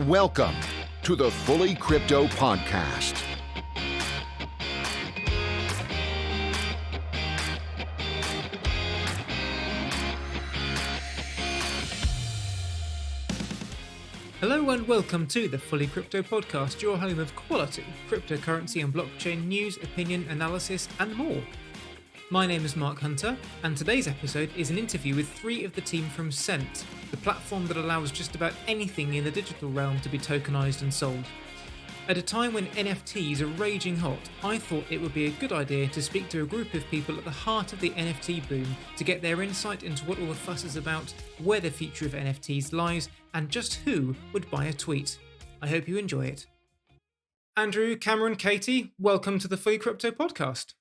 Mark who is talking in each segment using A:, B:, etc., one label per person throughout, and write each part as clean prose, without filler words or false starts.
A: Welcome to the FullyCrypto Podcast.
B: Hello and welcome to the FullyCrypto Podcast, your home of quality cryptocurrency and blockchain news, opinion, analysis, and more. My name is Mark Hunter, and today's episode is an interview with three of the team from Cent, the platform that allows just about anything in the digital realm to be tokenized and sold. At a time when NFTs are raging hot, I thought it would be a good idea to speak to a group of people at the heart of the NFT boom to get their insight into what all the fuss is about, where the future of NFTs lies, and just who would buy a tweet. I hope you enjoy it. Andrew, Cameron, Katie, welcome to the FullyCrypto Podcast.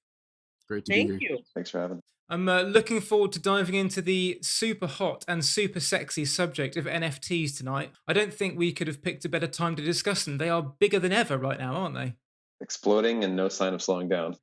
C: Great to be here.
D: Thank you.
C: Thanks for having me.
B: I'm looking forward to diving into the super hot and super sexy subject of NFTs tonight. I don't think we could have picked a better time to discuss them. They are bigger than ever right now, aren't they?
C: Exploding and no sign of slowing down.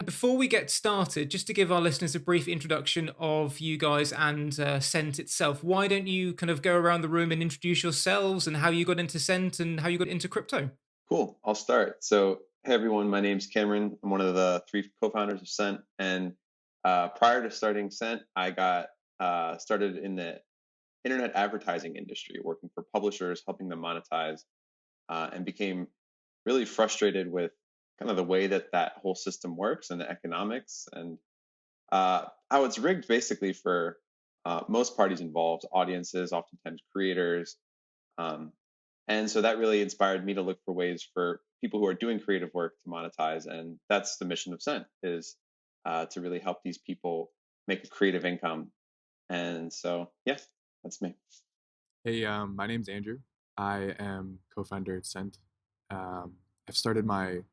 B: Before we get started, just to give our listeners a brief introduction of you guys and Cent itself, why don't you kind of go around the room and introduce yourselves and how you got into Cent and how you got into crypto?
C: Cool. I'll start. So, hey everyone, my name's Cameron. I'm one of the three co-founders of Cent. And prior to starting Cent, I got started in the internet advertising industry, working for publishers, helping them monetize, and became really frustrated with kind of the way that whole system works and the economics and how it's rigged basically for most parties involved, audiences, oftentimes creators. And so that really inspired me to look for ways for people who are doing creative work to monetize. And that's the mission of Cent, is to really help these people make a creative income. And so, yeah, that's me.
E: Hey, my name's Andrew. I am co-founder at Cent. I've started my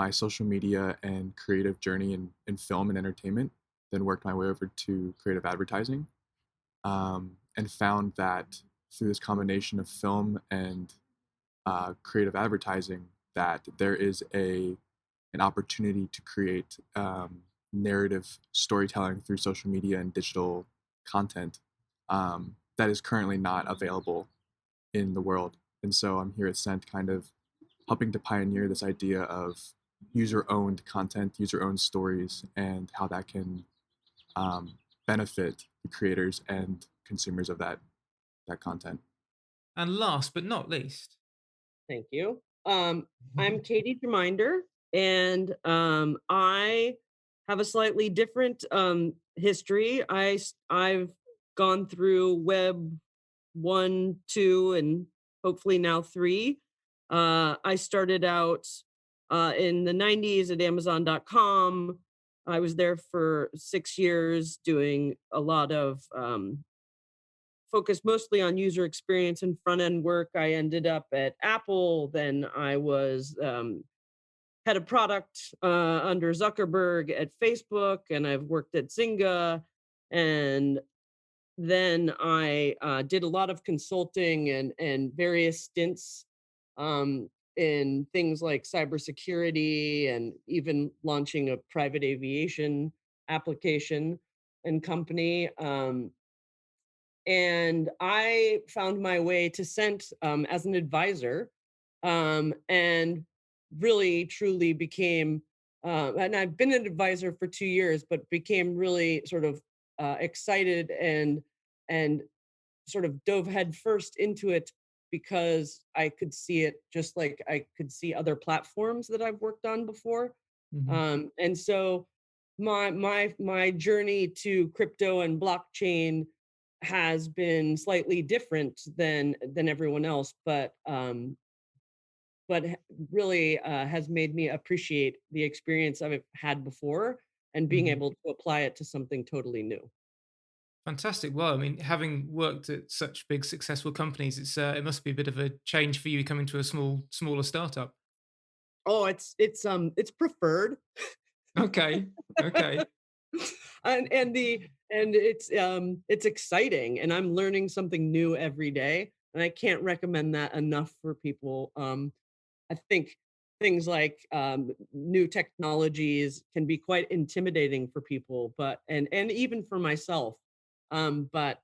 E: social media and creative journey in film and entertainment, then worked my way over to creative advertising, and found that through this combination of film and creative advertising, that there is an opportunity to create narrative storytelling through social media and digital content that is currently not available in the world. And so I'm here at Cent kind of helping to pioneer this idea of user-owned content, user-owned stories, and how that can benefit the creators and consumers of that content.
B: And last but not least.
D: Thank you. I'm Katie Reminder, and I have a slightly different history. I've gone through Web 1, 2, and hopefully now 3. I started out in the 90s at Amazon.com. I was there for 6 years doing a lot of focused mostly on user experience and front-end work. I ended up at Apple. Then I was head of product under Zuckerberg at Facebook, and I've worked at Zynga. And then I did a lot of consulting and various stints in things like cybersecurity and even launching a private aviation application and company. And I found my way to Cent as an advisor, and really truly became, and I've been an advisor for 2 years, but became really sort of excited and sort of dove head first into it because I could see it just like I could see other platforms that I've worked on before.
B: Mm-hmm.
D: And so my journey to crypto and blockchain has been slightly different than everyone else, but really has made me appreciate the experience I've had before and being able to apply it to something totally new.
B: Fantastic. Well, I mean, having worked at such big successful companies, it must be a bit of a change for you coming to a smaller startup.
D: Oh, it's preferred.
B: Okay.
D: and it's exciting, and I'm learning something new every day, and I can't recommend that enough for people. I think things like new technologies can be quite intimidating for people, but and even for myself. But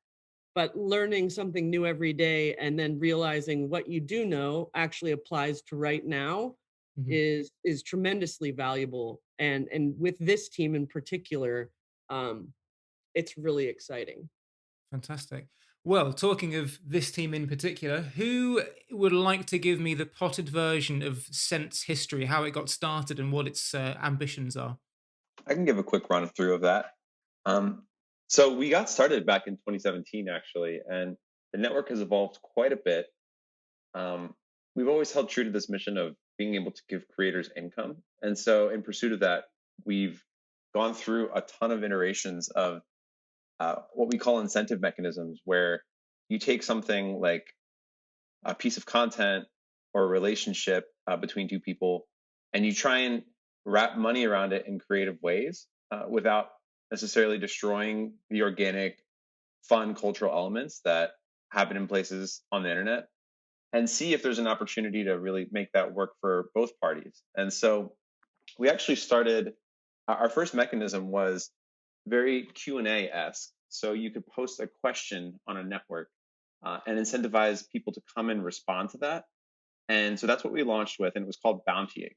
D: but learning something new every day and then realizing what you do know actually applies to right now
B: Mhm.
D: is tremendously valuable. And with this team in particular, um, it's really exciting.
B: Fantastic. Well, talking of this team in particular, who would like to give me the potted version of Scent's history, how it got started, and what its ambitions are?
C: I can give a quick run through of that. Um, so we got started back in 2017, actually, and the network has evolved quite a bit. Um, we've always held true to this mission of being able to give creators income. And so, in pursuit of that, we've gone through a ton of iterations of what we call incentive mechanisms, where you take something like a piece of content or a relationship between two people, and you try and wrap money around it in creative ways without necessarily destroying the organic, fun cultural elements that happen in places on the internet, and see if there's an opportunity to really make that work for both parties. And so we actually started, our first mechanism was very Q&A-esque. So you could post a question on a network and incentivize people to come and respond to that. And so that's what we launched with, and it was called bountying.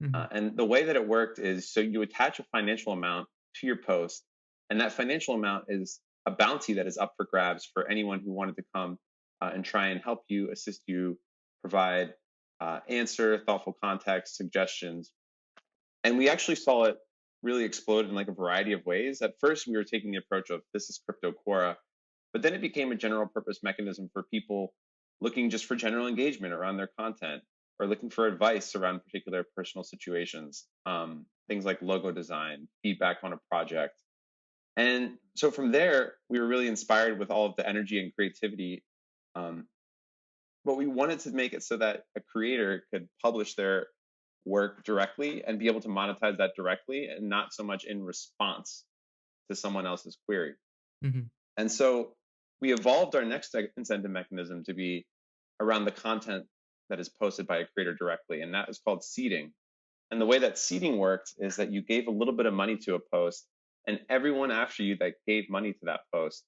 B: Mhm.
C: And the way that it worked is, so you attach a financial amount to your post, and that financial amount is a bounty that is up for grabs for anyone who wanted to come and try and help you, assist you, provide answer, thoughtful context, suggestions. And we actually saw it really explode in like a variety of ways. At first, we were taking the approach of this is crypto Quora, but then it became a general purpose mechanism for people looking just for general engagement around their content, or looking for advice around particular personal situations, things like logo design, feedback on a project. And so from there, we were really inspired with all of the energy and creativity. Um, but we wanted to make it so that a creator could publish their work directly and be able to monetize that directly, and not so much in response to someone else's query.
B: Mhm.
C: And so we evolved our next incentive mechanism to be around the content that is posted by a creator directly, and that is called seeding. And the way that seeding worked is that you gave a little bit of money to a post, and everyone after you that gave money to that post,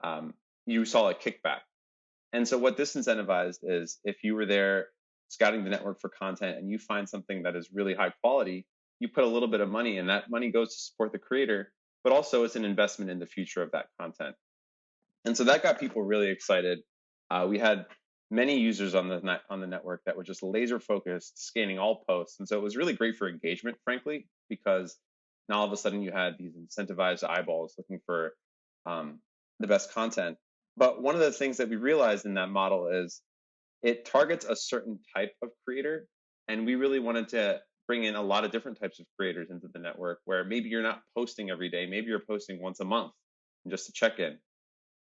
C: um, you saw a kickback. And so what this incentivized is, if you were there scouting the network for content and you find something that is really high quality, you put a little bit of money, and that money goes to support the creator, but also it's an investment in the future of that content. And so that got people really excited. We had many users on the network that were just laser focused, scanning all posts, and so it was really great for engagement, frankly, because now all of a sudden you had these incentivized eyeballs looking for the best content. But one of the things that we realized in that model is it targets a certain type of creator, and we really wanted to bring in a lot of different types of creators into the network, where maybe you're not posting every day, maybe you're posting once a month, just to check in.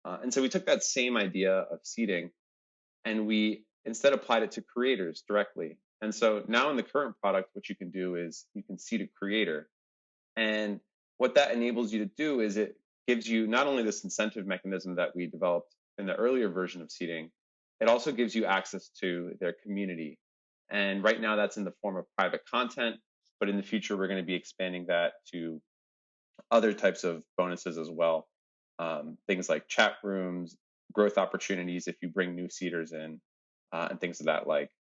C: And so we took that same idea of seeding, and we instead applied it to creators directly. And so now in the current product, what you can do is you can seed a creator. And what that enables you to do is it gives you not only this incentive mechanism that we developed in the earlier version of seeding, it also gives you access to their community. And right now that's in the form of private content, but in the future, we're going to be expanding that to other types of bonuses as well. Things like chat rooms, growth opportunities if you bring new seeders in, and things of that like.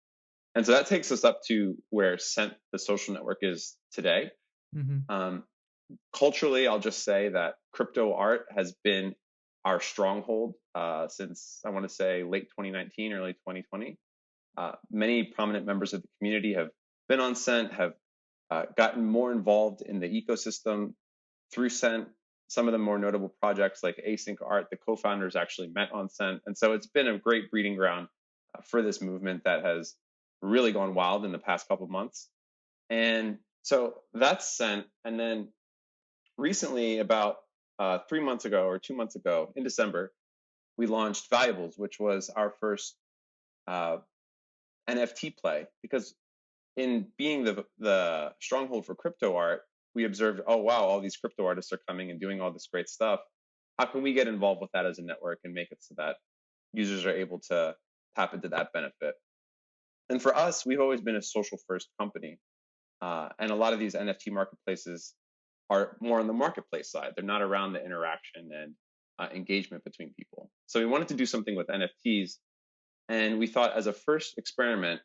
C: And so that takes us up to where Scent, the social network, is today.
B: Mhm.
C: Um, Culturally, I'll just say that crypto art has been our stronghold since, I want to say, late 2019, early 2020. Many prominent members of the community have been on Scent, have gotten more involved in the ecosystem through Scent. Some of the more notable projects like Async Art, the co-founders actually met on Scent. And so it's been a great breeding ground for this movement that has really gone wild in the past couple of months. And so that's Scent. And then recently, about 3 months ago or 2 months ago in December, we launched Valuables, which was our first uh, NFT play. Because in being the stronghold for crypto art, we observed, oh wow, all these crypto artists are coming and doing all this great stuff. How can we get involved with that as a network and make it so that users are able to tap into that benefit? And for us, we've always been a social first company. And a lot of these NFT marketplaces are more on the marketplace side. They're not around the interaction and engagement between people. So we wanted to do something with NFTs, and we thought as a first experiment,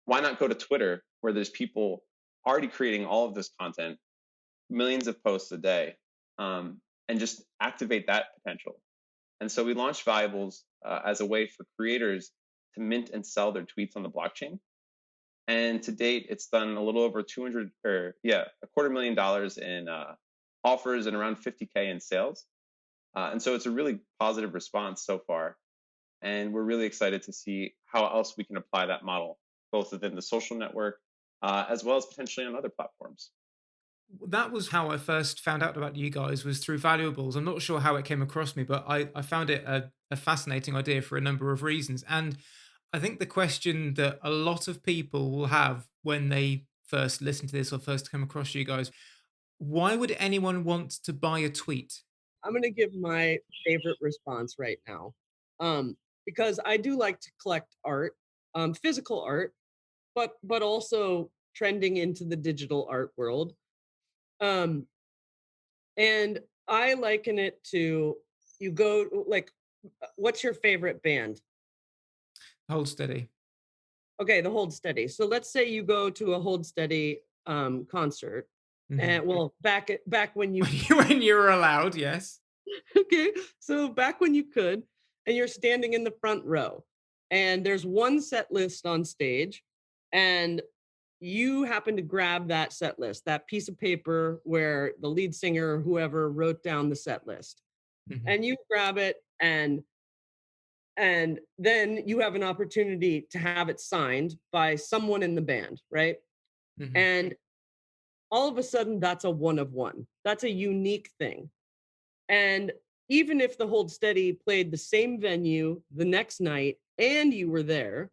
C: why not go to Twitter, where there's people already creating all of this content, millions of posts a day, and just activate that potential. And so we launched Valuables as a way for creators to mint and sell their tweets on the blockchain. And to date, it's done a little over $250,000 in offers and around 50K in sales. And so it's a really positive response so far. And we're really excited to see how else we can apply that model, both within the social network, as well as potentially on other platforms.
B: That was how I first found out about you guys, was through Valuables. I'm not sure how it came across me, but I found it a fascinating idea for a number of reasons. And I think the question that a lot of people will have when they first listen to this or first come across you guys, why would anyone want to buy a tweet?
D: I'm going to give my favorite response right now, because I do like to collect art, physical art, but also trending into the digital art world. Um, and I liken it to, you go like, what's your favorite band?
B: Hold steady.
D: Okay, the Hold Steady. So let's say you go to a Hold Steady concert, and well, back when you
B: when you were allowed, yes.
D: okay, so back when you could, and you're standing in the front row, and there's one set list on stage, and you happen to grab that set list, that piece of paper where the lead singer or whoever wrote down the set list, and you grab it, and then you have an opportunity to have it signed by someone in the band, right? And all of a sudden, that's a one of one. That's a unique thing. And even if the Hold Steady played the same venue the next night and you were there,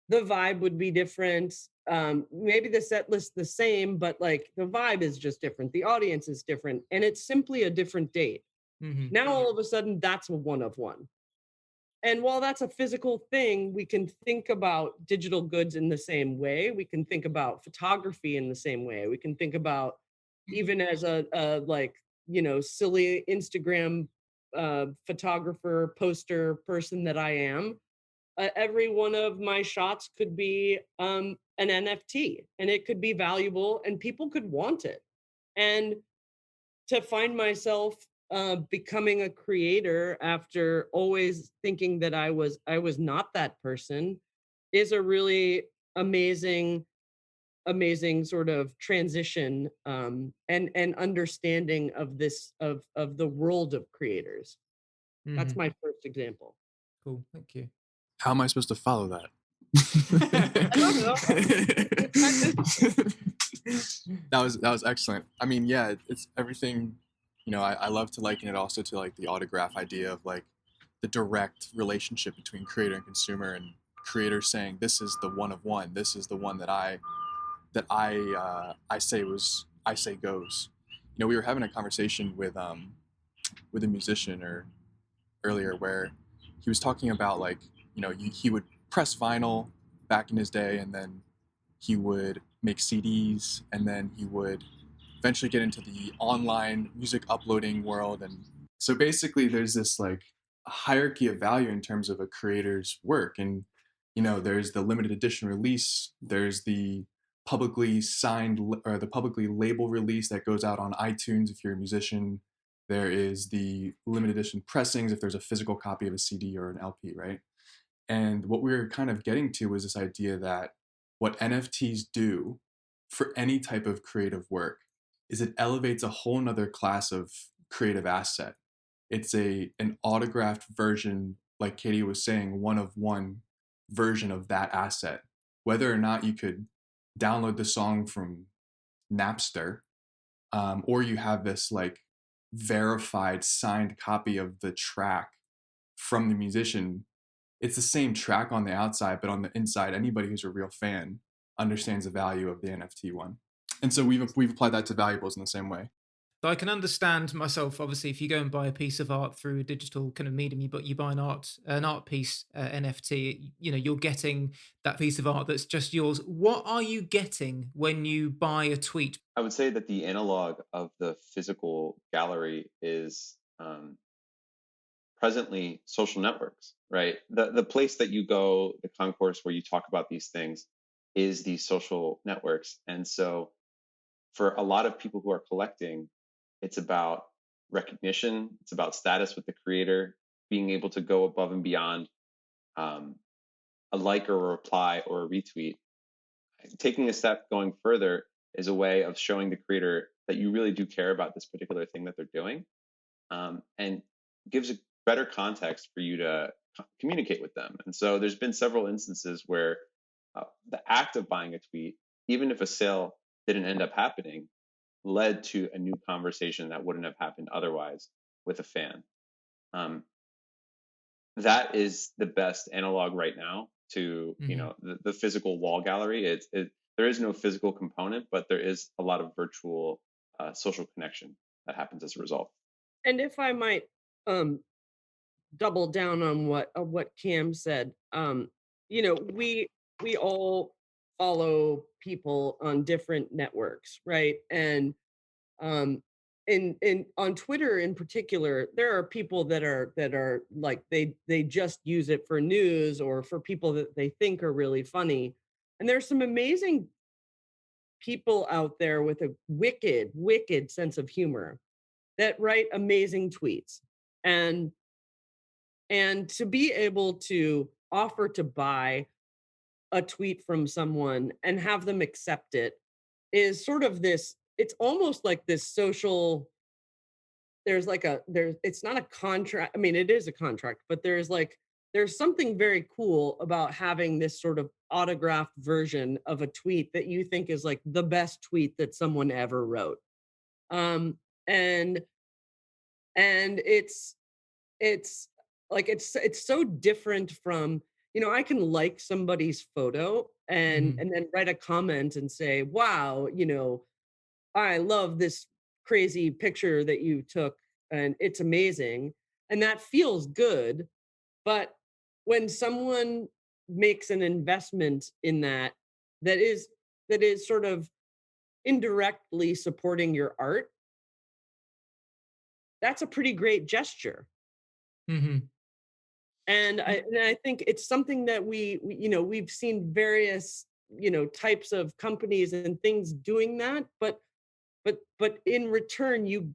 D: the vibe would be different. Maybe the set list the same, but like the vibe is just different. The audience is different, and it's simply a different date. Now all of a sudden, that's a one of one. And while that's a physical thing, we can think about digital goods in the same way. We can think about photography in the same way. We can think about, even as a like, silly Instagram photographer, poster person that I am, every one of my shots could be an NFT, and it could be valuable, and people could want it. And to find myself becoming a creator after always thinking that I was not that person is a really amazing sort of transition, and understanding of this of the world of creators. That's my first example.
B: Cool, thank you.
E: How am I supposed to follow that? That was excellent. I mean, yeah, it's everything. I love to liken it also to like the autograph idea of like the direct relationship between creator and consumer, and creator saying, "This is the one of one. This is the one that I say goes." We were having a conversation with a musician earlier where he was talking about like he would press vinyl back in his day, and then he would make CDs, and then he would eventually get into the online music uploading world. And so basically there's this like a hierarchy of value in terms of a creator's work. And there's the limited edition release, there's the publicly signed or the publicly label release that goes out on iTunes if you're a musician. There is the limited edition pressings if there's a physical copy of a CD or an LP, right? And what we were kind of getting to was this idea that what NFTs do for any type of creative work is it elevates a whole nother class of creative asset. It's an autographed version, like Katie was saying, one of one version of that asset. Whether or not you could download the song from Napster, or you have this like verified signed copy of the track from the musician, it's the same track on the outside, but on the inside, anybody who's a real fan understands the value of the NFT one. And so we've applied that to Valuables in the same way.
B: So I can understand myself, obviously, if you go and buy a piece of art through a digital kind of medium, but you buy an art piece NFT, you're getting that piece of art that's just yours. What are you getting when you buy a tweet?
C: I would say that the analog of the physical gallery is presently social networks, right? The place that you go, the concourse where you talk about these things is these social networks. And so for a lot of people who are collecting, it's about recognition, it's about status with the creator, being able to go above and beyond um, a like or a reply or a retweet. Taking a step going further is a way of showing the creator that you really do care about this particular thing that they're doing, and gives a better context for you to communicate with them. And so there's been several instances where the act of buying a tweet, even if a sale didn't end up happening, led to a new conversation that wouldn't have happened otherwise with a fan. Um, that is the best analog right now to the physical wall gallery. There is no physical component, but there is a lot of virtual social connection that happens as a result.
D: And if I might double down on what Cam said, we all follow people on different networks, right? And in on Twitter in particular, there are people that are like they just use it for news or for people that they think are really funny. And there's some amazing people out there with a wicked sense of humor that write amazing tweets. And to be able to offer to buy a tweet from someone and have them accept it is sort of this, it's almost like this social, it's not a contract. I mean, it is a contract, but there's something very cool about having this sort of autographed version of a tweet that you think is like the best tweet that someone ever wrote. Um, and and it's like it's so different from, I can like somebody's photo and then write a comment and say, wow, I love this crazy picture that you took and it's amazing, and that feels good. But when someone makes an investment in that is sort of indirectly supporting your art, that's a pretty great gesture.
B: Mm-hmm.
D: And I think it's something that we've seen various, types of companies and things doing that, but in return, you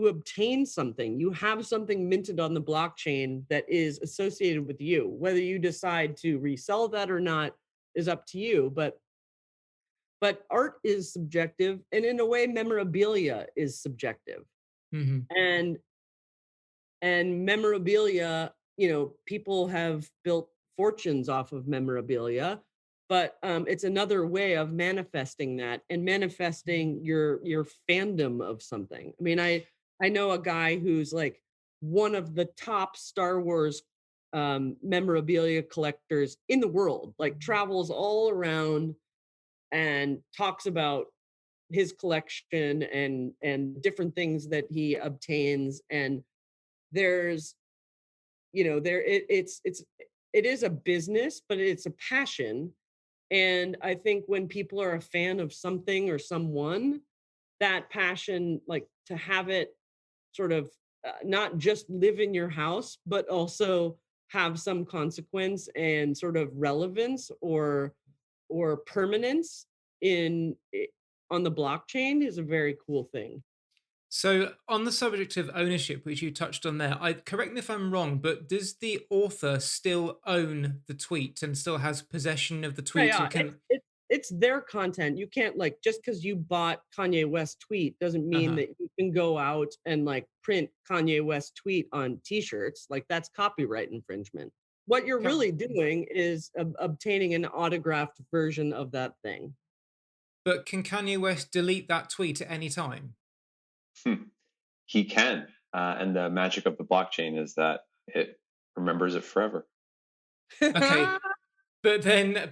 D: obtain something. You have something minted on the blockchain that is associated with you. Whether you decide to resell that or not is up to you. But art is subjective, and in a way, memorabilia is subjective.
B: Mm-hmm.
D: And memorabilia, people have built fortunes off of memorabilia, but it's another way of manifesting that and manifesting your fandom of something. I mean, I know a guy who's like one of the top Star Wars memorabilia collectors in the world, like travels all around and talks about his collection and different things that he obtains. And there's it is a business, but it's a passion. And I think when people are a fan of something or someone, that passion, like to have it sort of not just live in your house, but also have some consequence and sort of relevance or permanence on the blockchain is a very cool thing.
B: So, on the subject of ownership, which you touched on there, correct me if I'm wrong, but does the author still own the tweet and still has possession of the tweet?
D: Yeah, it's their content. You can't, like, just because you bought Kanye West tweet doesn't mean that you can go out and like print Kanye West tweet on T-shirts. Like, that's copyright infringement. What you're really doing is obtaining an autographed version of that thing.
B: But can Kanye West delete that tweet at any time?
C: He can, and the magic of the blockchain is that it remembers it forever.
B: Okay, but then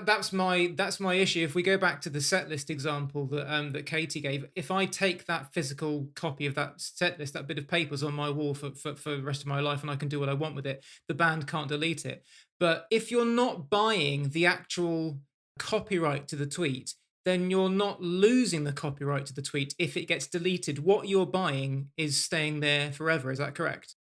B: that's my issue. If we go back to the setlist example that Katie gave, if I take that physical copy of that setlist, that bit of paper's on my wall for the rest of my life, and I can do what I want with it, the band can't delete it. But if you're not buying the actual copyright to the tweet, then you're not losing the copyright to the tweet if it gets deleted. What you're buying is staying there forever. Is that correct?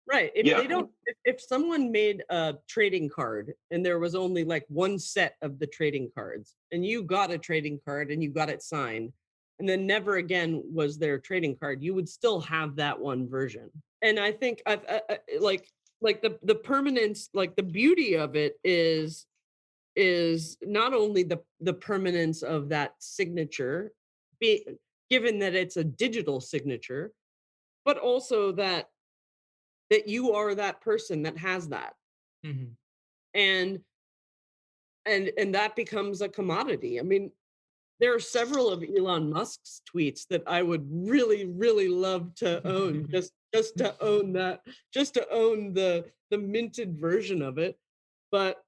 D: Right. If
C: Yeah.
D: they don't, if someone made a trading card and there was only like one set of the trading cards, and you got a trading card and you got it signed, and then never again was their trading card, you would still have that one version. And I think like the permanence, like the beauty of it is not only the permanence of that signature, be given that it's a digital signature, but also that you are that person that has that.
B: Mhm.
D: And and that becomes a commodity. I mean, there are several of Elon Musk's tweets that I would really, really love to own, just to own that, just to own the minted version of it. But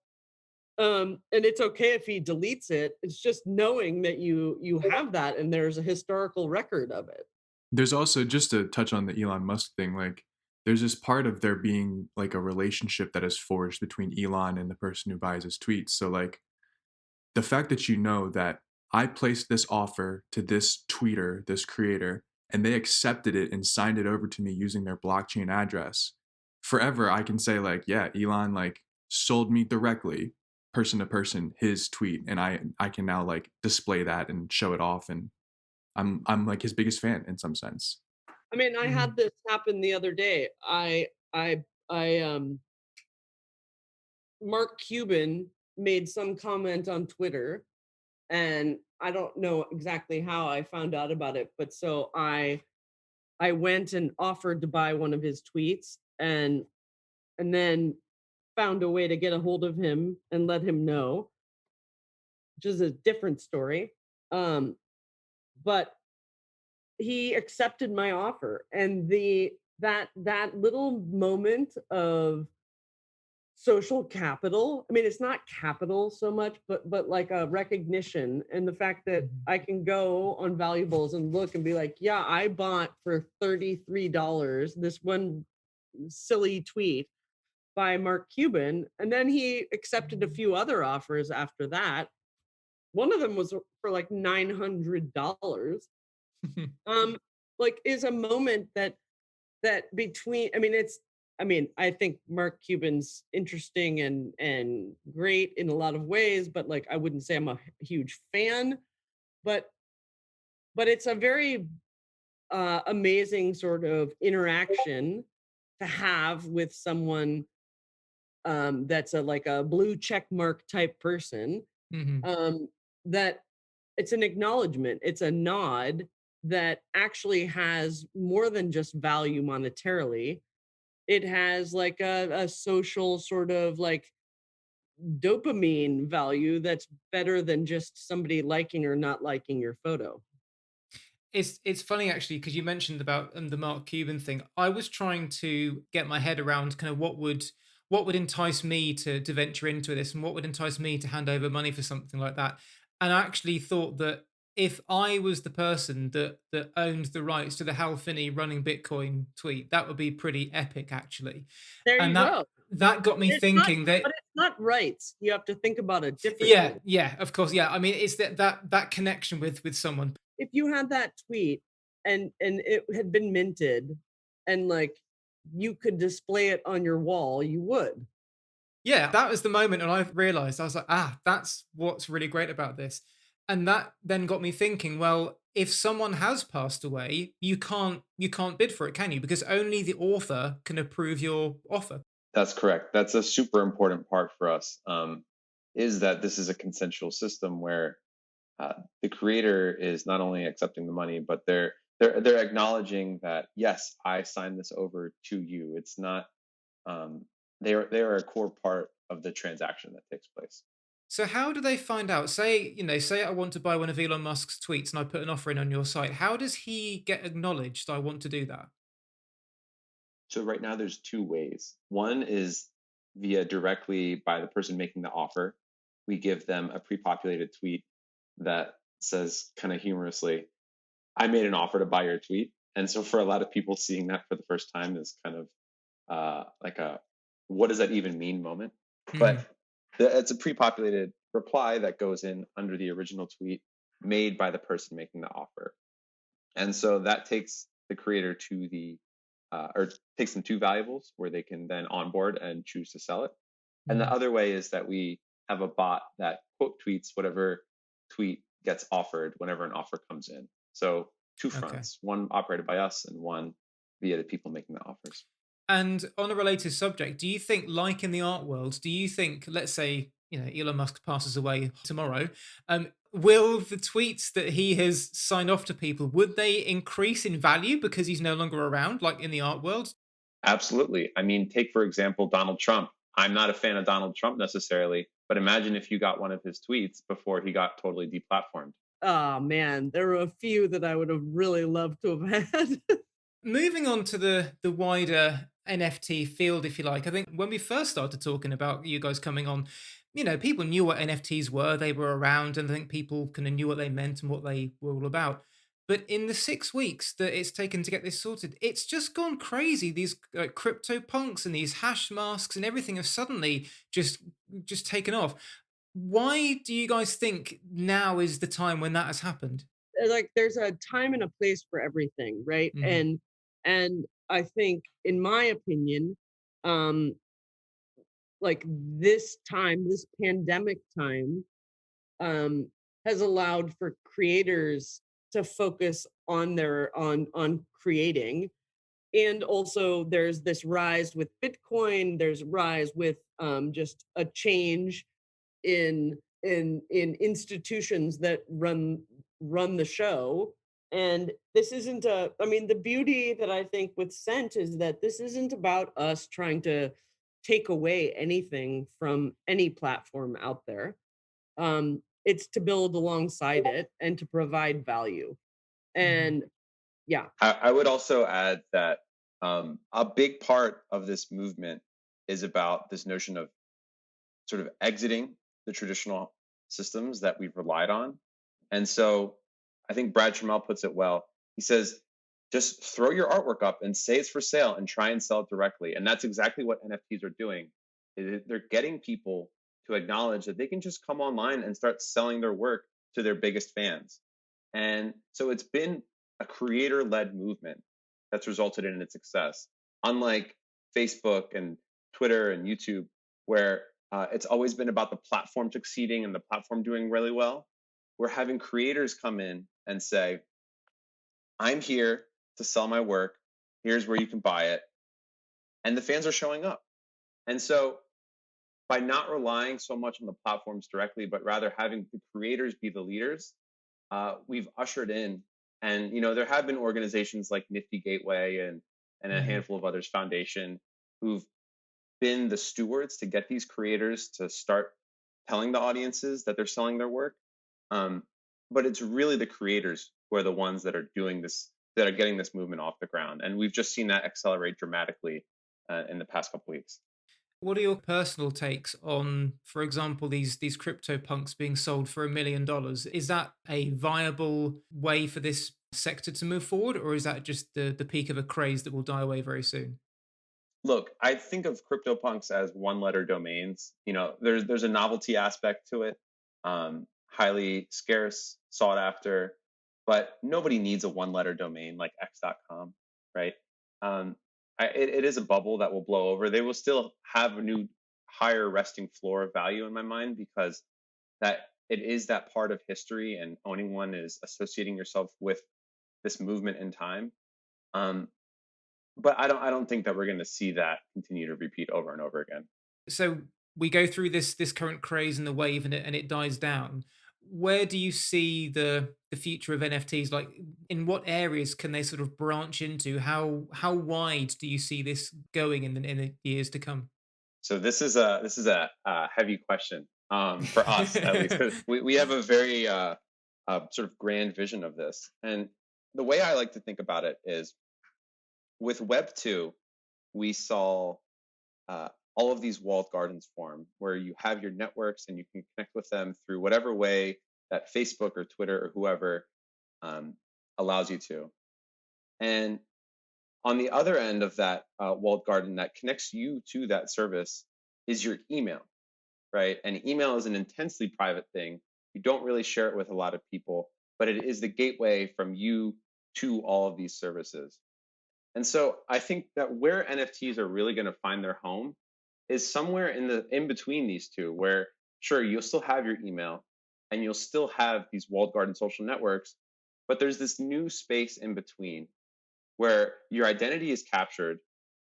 D: and it's okay if he deletes it. It's just knowing that you have that and there's a historical record of it.
E: There's also, just to touch on the Elon Musk thing, like there's this part of there being like a relationship that is forged between Elon and the person who buys his tweets. So like the fact that you know that I placed this offer to this tweeter, this creator, and they accepted it and signed it over to me using their blockchain address. Forever, I can say like, yeah, Elon like sold me directly, person to person, his tweet, and I can now like display that and show it off, and I'm like his biggest fan in some sense.
D: I mean, I
B: Mhm.
D: had this happen the other day. I Mark Cuban made some comment on Twitter, and I don't know exactly how I found out about it, but so I went and offered to buy one of his tweets, and then found a way to get a hold of him and let him know, which is a different story. Um, but he accepted my offer, and that little moment of social capital. I mean, it's not capital so much, but like a recognition, and the fact that
B: Mhm.
D: I can go on Valuables and look and be like, yeah, I bought for $33 this one silly tweet by Mark Cuban, and then he accepted a few other offers after that. One of them was for like $900. Um, like is a moment that between, I mean, it's, I mean, I think Mark Cuban's interesting and great in a lot of ways, but like I wouldn't say I'm a huge fan, but it's a very amazing sort of interaction to have with someone that's a like a blue check mark type person.
B: Mhm.
D: um, that it's an acknowledgement, it's a nod that actually has more than just value monetarily. It has like a social sort of like dopamine value that's better than just somebody liking or not liking your photo.
B: It's funny actually because you mentioned about the Mark Cuban thing. I was trying to get my head around kind of what would entice me to venture into this, and what would entice me to hand over money for something like that. And I actually thought that if I was the person that owned the rights to the Hal Finney running Bitcoin tweet, that would be pretty epic actually.
D: There
B: And
D: you
B: that
D: go.
B: that got me
D: It's not,
B: thinking that
D: but it's not rights. You have to think about it
B: yeah,
D: differently.
B: yeah, of course, yeah. I mean, it's that connection with someone.
D: If you had that tweet and it had been minted and like you could display it on your wall, you would.
B: Yeah, that was the moment, and I realized I was like, that's what's really great about this. And that then got me thinking, well, if someone has passed away, you can't bid for it, can you? Because only the author can approve your offer.
C: That's correct. That's a super important part for us. Is that this is a consensual system where the creator is not only accepting the money, but they're acknowledging that yes, I signed this over to you. It's not they are a core part of the transaction that takes place.
B: So how do they find out? Say I want to buy one of Elon Musk's tweets and I put an offer in on your site. How does he get acknowledged I want to do that?
C: So right now there's two ways. One is via directly by the person making the offer. We give them a pre-populated tweet that says kind of humorously, I made an offer to buy your tweet. And so for a lot of people, seeing that for the first time is kind of like a what does that even mean moment.
B: Mhm.
C: But it's a pre-populated reply that goes in under the original tweet made by the person making the offer. And so that takes the creator to the or takes them to valuables where they can then onboard and choose to sell it. And the
B: Mm.
C: other way is that we have a bot that quote tweets whatever tweet gets offered whenever an offer comes in. So two
B: Okay.
C: fronts, one operated by us and one via the people making the offers.
B: And on a related subject, do you think, like in the art world, do you think, let's say, Elon Musk passes away tomorrow, will the tweets that he has signed off to people, would they increase in value because he's no longer around, like in the art world?
C: Absolutely. I mean, take, for example, Donald Trump. I'm not a fan of Donald Trump necessarily, but imagine if you got one of his tweets before he got totally deplatformed.
D: Oh man, there were a few that I would have really loved to have had.
B: Moving on to the wider NFT field, if you like, I think when we first started talking about you guys coming on, people knew what NFTs were, they were around, and I think people kind of knew what they meant and what they were all about. But in the 6 weeks that it's taken to get this sorted, it's just gone crazy. These crypto punks and these hash masks and everything have suddenly just taken off. Why do you guys think now is the time when that has happened?
D: Like there's a time and a place for everything, right?
B: Mhm.
D: And I think, in my opinion, um, like this time, this pandemic time, um, has allowed for creators to focus on on creating. And also there's this rise with Bitcoin, there's rise with just a change in institutions that run the show. And this isn't a I mean, the beauty that I think with Scent is that this isn't about us trying to take away anything from any platform out there. It's to build alongside it and to provide value.
B: Mhm.
D: And yeah.
C: I would also add that a big part of this movement is about this notion of sort of exiting the traditional systems that we've relied on. And so I think Brad Trammell puts it well. He says, just throw your artwork up and say it's for sale and try and sell it directly. And that's exactly what NFTs are doing. They're getting people to acknowledge that they can just come online and start selling their work to their biggest fans. And so it's been a creator-led movement that's resulted in its success. Unlike Facebook and Twitter and YouTube, where it's always been about the platform succeeding and the platform doing really well, we're having creators come in and say, I'm here to sell my work. Here's where you can buy it. And the fans are showing up. And so by not relying so much on the platforms directly, but rather having the creators be the leaders, we've ushered in. And, there have been organizations like Nifty Gateway and a
B: Mhm.
C: handful of others, Foundation, who've been the stewards to get these creators to start telling the audiences that they're selling their work. But it's really the creators who are the ones that are doing this, that are getting this movement off the ground. And we've just seen that accelerate dramatically in the past couple weeks.
B: What are your personal takes on, for example, these crypto punks being sold for $1 million? Is that a viable way for this sector to move forward, or is that just the peak of a craze that will die away very soon?
C: Look, I think of CryptoPunks as one-letter domains. There's a novelty aspect to it, highly scarce, sought after, but nobody needs a one-letter domain like x.com, right? Um, it is a bubble that will blow over. They will still have a new higher resting floor of value in my mind because that it is that part of history, and owning one is associating yourself with this movement in time. Um, but I don't think that we're going to see that continue to repeat over and over again.
B: So we go through this current craze and the wave, and it dies down. Where do you see the future of NFTs? Like, in what areas can they sort of branch into? How wide do you see this going in the years to come?
C: So this is a heavy question for us at least, because we have a very sort of grand vision of this. And the way I like to think about it is, with Web 2, we saw uh, all of these walled gardens form where you have your networks and you can connect with them through whatever way that Facebook or Twitter or whoever um, allows you to. And on the other end of that walled garden that connects you to that service is your email, right? And email is an intensely private thing. You don't really share it with a lot of people, but it is the gateway from you to all of these services. And so I think that where NFTs are really going to find their home is somewhere in between these two, where sure, you'll still have your email and you'll still have these walled garden social networks, but there's this new space in between where your identity is captured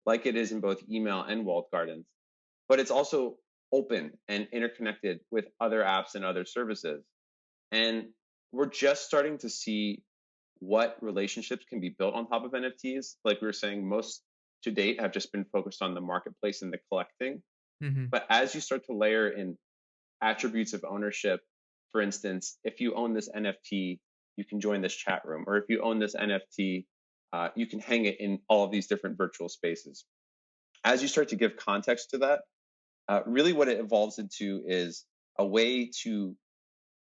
C: like it is in both email and walled gardens, but it's also open and interconnected with other apps and other services. And we're just starting to see what relationships can be built on top of NFTs. Like we were saying, most to date have just been focused on the marketplace and the collecting.
B: Mm-hmm.
C: But as you start to layer in attributes of ownership, for instance, if you own this NFT, you can join this chat room, or if you own this NFT, you can hang it in all of these different virtual spaces. As you start to give context to that, really what it evolves into is a way to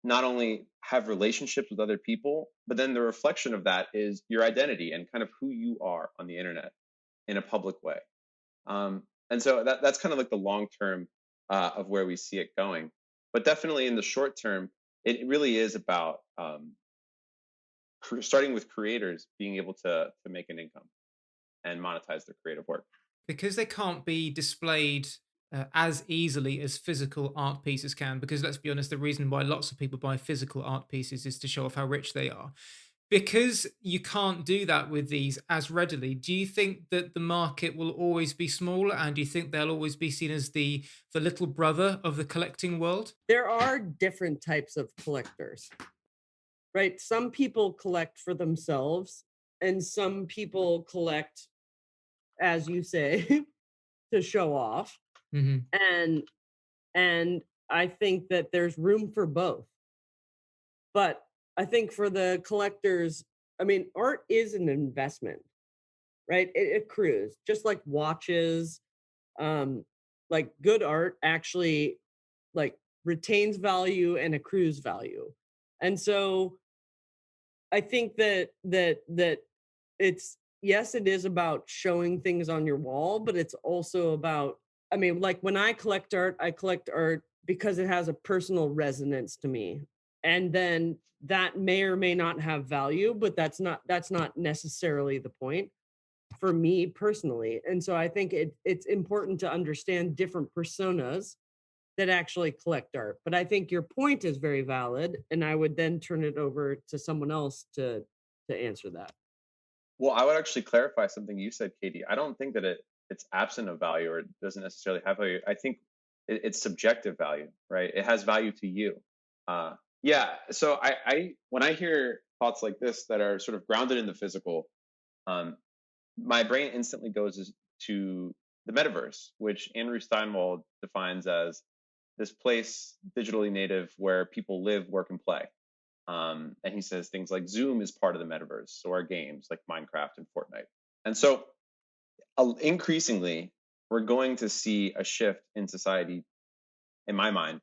C: not only have relationships with other people, but then the reflection of that is your identity and kind of who you are on the internet in a public way. And so that's kind of like the long term of where we see it going. But definitely in the short term, it really is about starting with creators being able to make an income and monetize their creative work.
B: Because they can't be displayed as easily as physical art pieces can, because let's be honest, the reason why lots of people buy physical art pieces is to show off how rich they are. Because you can't do that with these as readily, do you think that the market will always be small, and do you think they'll always be seen as the little brother of the collecting world?
D: There are different types of collectors, right? Some people collect for themselves, and some people collect, as you say, to show off.
B: Mm-hmm.
D: And I think that there's room for both. But I think for the collectors, I mean, art is an investment, right? It accrues, just like watches. Like good art actually like retains value and accrues value. And so I think that it's, yes, it is about showing things on your wall, but it's also about, I mean, like when I collect art because it has a personal resonance to me. And then that may or may not have value, but that's not necessarily the point for me personally. And so I think it's important to understand different personas that actually collect art. But I think your point is very valid, and I would then turn it over to someone else to answer that.
C: Well, I would actually clarify something you said, Katie. I don't think that it's absent of value or it doesn't necessarily have value. I think it's subjective value, right? It has value to you. Yeah. So I when I hear thoughts like this that are sort of grounded in the physical, my brain instantly goes to the metaverse, which Andrew Steinwald defines as this place digitally native where people live, work, and play. And he says things like Zoom is part of the metaverse, so our games like Minecraft and Fortnite. And so increasingly, we're going to see a shift in society, in my mind,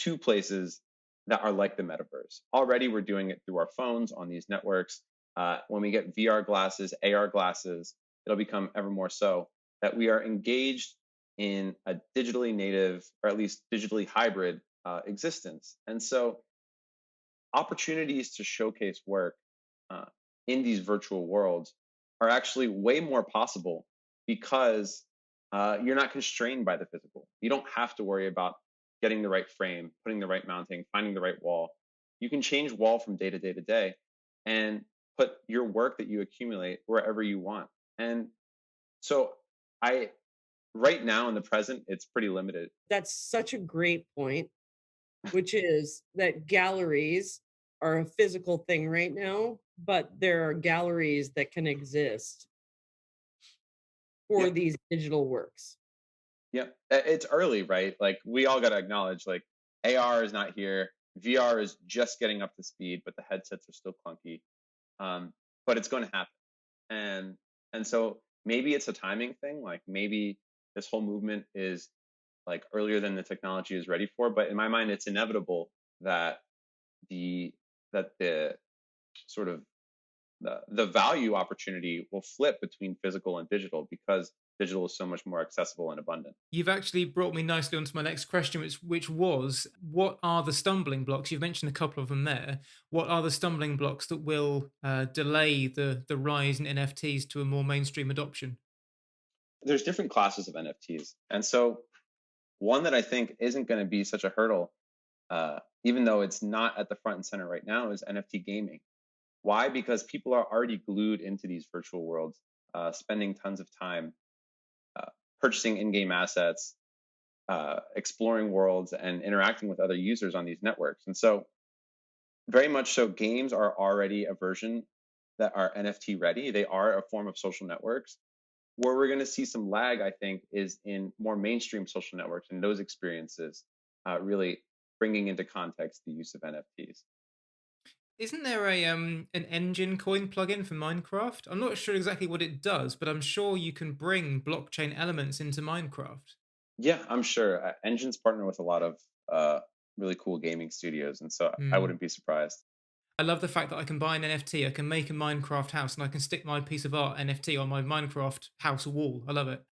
C: to places that are like the metaverse. Already, we're doing it through our phones on these networks. When we get VR glasses, AR glasses, it'll become ever more so that we are engaged in a digitally native, or at least digitally hybrid existence. And so opportunities to showcase work in these virtual worlds are actually way more possible because you're not constrained by the physical. You don't have to worry about getting the right frame, putting the right mounting, finding the right wall. You can change wall from day to day to day and put your work that you accumulate wherever you want. And so right now in the present, it's pretty limited.
D: That's such a great point, which is that galleries are a physical thing right now, but there are galleries that can exist for these digital works.
C: Yeah, it's early, right? Like we all got to acknowledge, like AR is not here, VR is just getting up to speed, but the headsets are still clunky. But it's going to happen, and so maybe it's a timing thing. Like maybe this whole movement is like earlier than the technology is ready for. But in my mind, it's inevitable that the sort of the value opportunity will flip between physical and digital because digital is so much more accessible and abundant.
B: You've actually brought me nicely onto my next question, which was, what are the stumbling blocks? You've mentioned a couple of them there. What are the stumbling blocks that will delay the rise in NFTs to a more mainstream adoption?
C: There's different classes of NFTs. And so one that I think isn't going to be such a hurdle, even though it's not at the front and center right now, is NFT gaming. Why? Because people are already glued into these virtual worlds, spending tons of time purchasing in-game assets, exploring worlds, and interacting with other users on these networks. And so, very much so, games are already a version that are NFT ready. They are a form of social networks. Where we're going to see some lag, I think, is in more mainstream social networks and those experiences really bringing into context the use of NFTs.
B: Isn't there an engine coin plugin for Minecraft? I'm not sure exactly what it does, but I'm sure you can bring blockchain elements into Minecraft.
C: Yeah, I'm sure. Engines partner with a lot of really cool gaming studios, and so I
B: Hmm.
C: wouldn't be surprised.
B: I love the fact that I can buy an NFT, I can make a Minecraft house, and I can stick my piece of art NFT on my Minecraft house wall. I love it.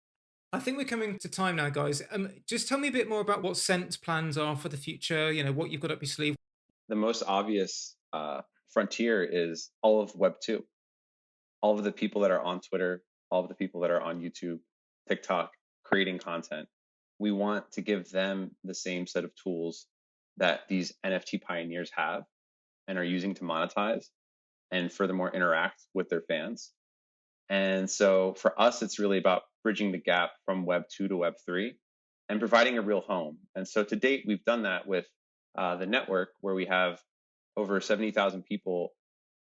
B: I think we're coming to time now, guys. Just tell me a bit more about what Scent's plans are for the future, what you've got up your sleeve.
C: The most obvious frontier is all of Web 2. All of the people that are on Twitter, all of the people that are on YouTube, TikTok, creating content. We want to give them the same set of tools that these NFT pioneers have and are using to monetize and furthermore interact with their fans. And so for us, it's really about bridging the gap from Web 2 to Web 3 and providing a real home. And so to date, we've done that with the network, where we have over 70,000 people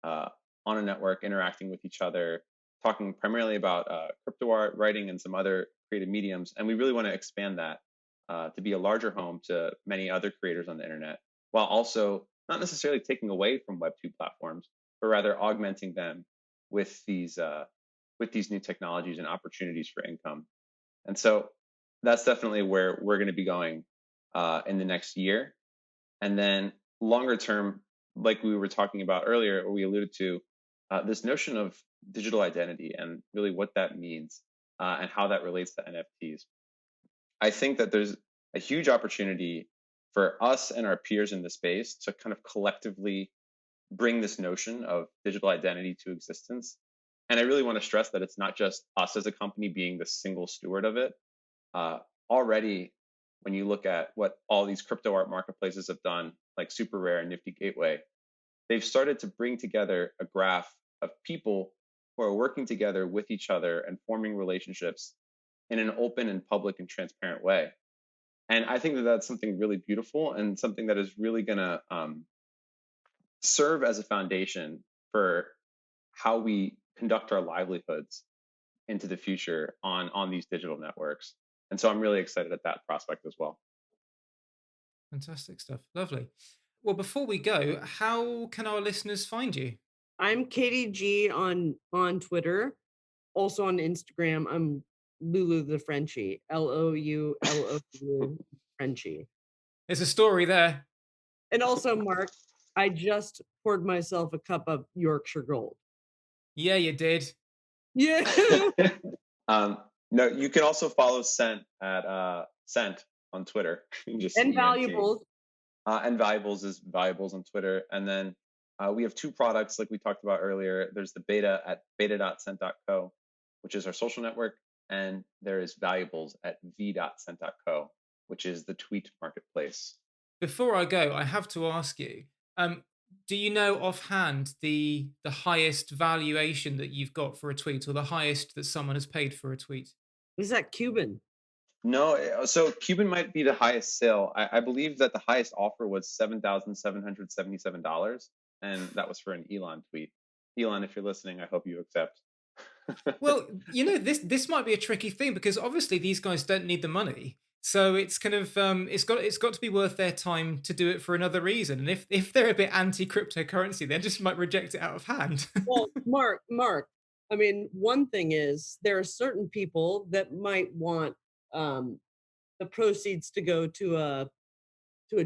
C: on a network interacting with each other, talking primarily about crypto art, writing, and some other creative mediums. And we really want to expand that to be a larger home to many other creators on the internet, while also not necessarily taking away from Web 2 platforms, but rather augmenting them with these new technologies and opportunities for income. And so that's definitely where we're going to be going in the next year. And then longer term, like we were talking about earlier, or we alluded to, this notion of digital identity and really what that means and how that relates to NFTs. I think that there's a huge opportunity for us and our peers in the space to kind of collectively bring this notion of digital identity to existence. And I really want to stress that it's not just us as a company being the single steward of it. Already, when you look at what all these crypto art marketplaces have done, like Super Rare and Nifty Gateway, they've started to bring together a graph of people who are working together with each other and forming relationships in an open and public and transparent way. And I think that that's something really beautiful and something that is really going to serve as a foundation for how we conduct our livelihoods into the future on these digital networks. And so I'm really excited at that prospect as well.
B: Fantastic stuff. Lovely. Well, before we go, how can our listeners find you?
D: I'm Katie G on Twitter, also on Instagram. I'm Lulu the Frenchie, LOULOU Frenchie.
B: There's a story there.
D: And also, Mark, I just poured myself a cup of Yorkshire Gold.
B: Yeah, you did.
D: Yeah.
C: No, you can also follow Scent at Scent on Twitter. Just
D: And
C: ENT.
D: Valuables.
C: And Valuables is Valuables on Twitter. And then we have two products like we talked about earlier. There's the beta at beta.scent.co, which is our social network. And there is Valuables at v.scent.co, which is the tweet marketplace.
B: Before I go, I have to ask you, do you know offhand the highest valuation that you've got for a tweet, or the highest that someone has paid for a tweet?
D: Is that Cuban?
C: No, so Cuban might be the highest sale. I believe that the highest offer was $7,777, and that was for an Elon tweet. Elon, if you're listening, I hope you accept.
B: Well, this might be a tricky thing, because obviously these guys don't need the money. So it's kind of it's got to be worth their time to do it for another reason. And if they're a bit anti-cryptocurrency, they just might reject it out of hand.
D: Well, Mark, I mean, one thing is there are certain people that might want the proceeds to go to a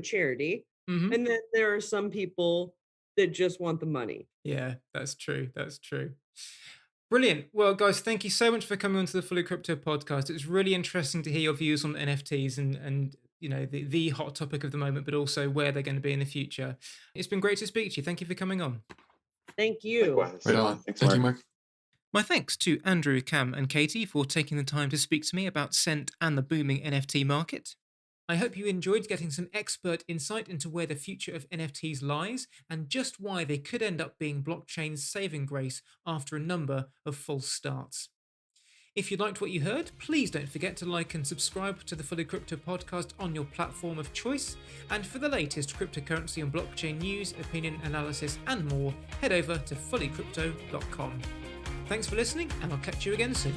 D: charity,
B: Mhm.
D: and then there are some people that just want the money.
B: Yeah, that's true. That's true. Brilliant. Well, guys, thank you so much for coming onto the Fully Crypto podcast. It was really interesting to hear your views on NFTs and the hot topic of the moment, but also where they're going to be in the future. It's been great to speak to you. Thank you for coming on.
D: Thank you.
C: Likewise.
E: Right on.
C: Thanks,
E: Thank you, Mark.
B: My thanks to Andrew, Cam, and Katie for taking the time to speak to me about Cent and the booming NFT market. I hope you enjoyed getting some expert insight into where the future of NFTs lies and just why they could end up being blockchain's saving grace after a number of false starts. If you liked what you heard, please don't forget to like and subscribe to the Fully Crypto podcast on your platform of choice. And for the latest cryptocurrency and blockchain news, opinion, analysis, and more, head over to fullycrypto.com. Thanks for listening, and I'll catch you again soon.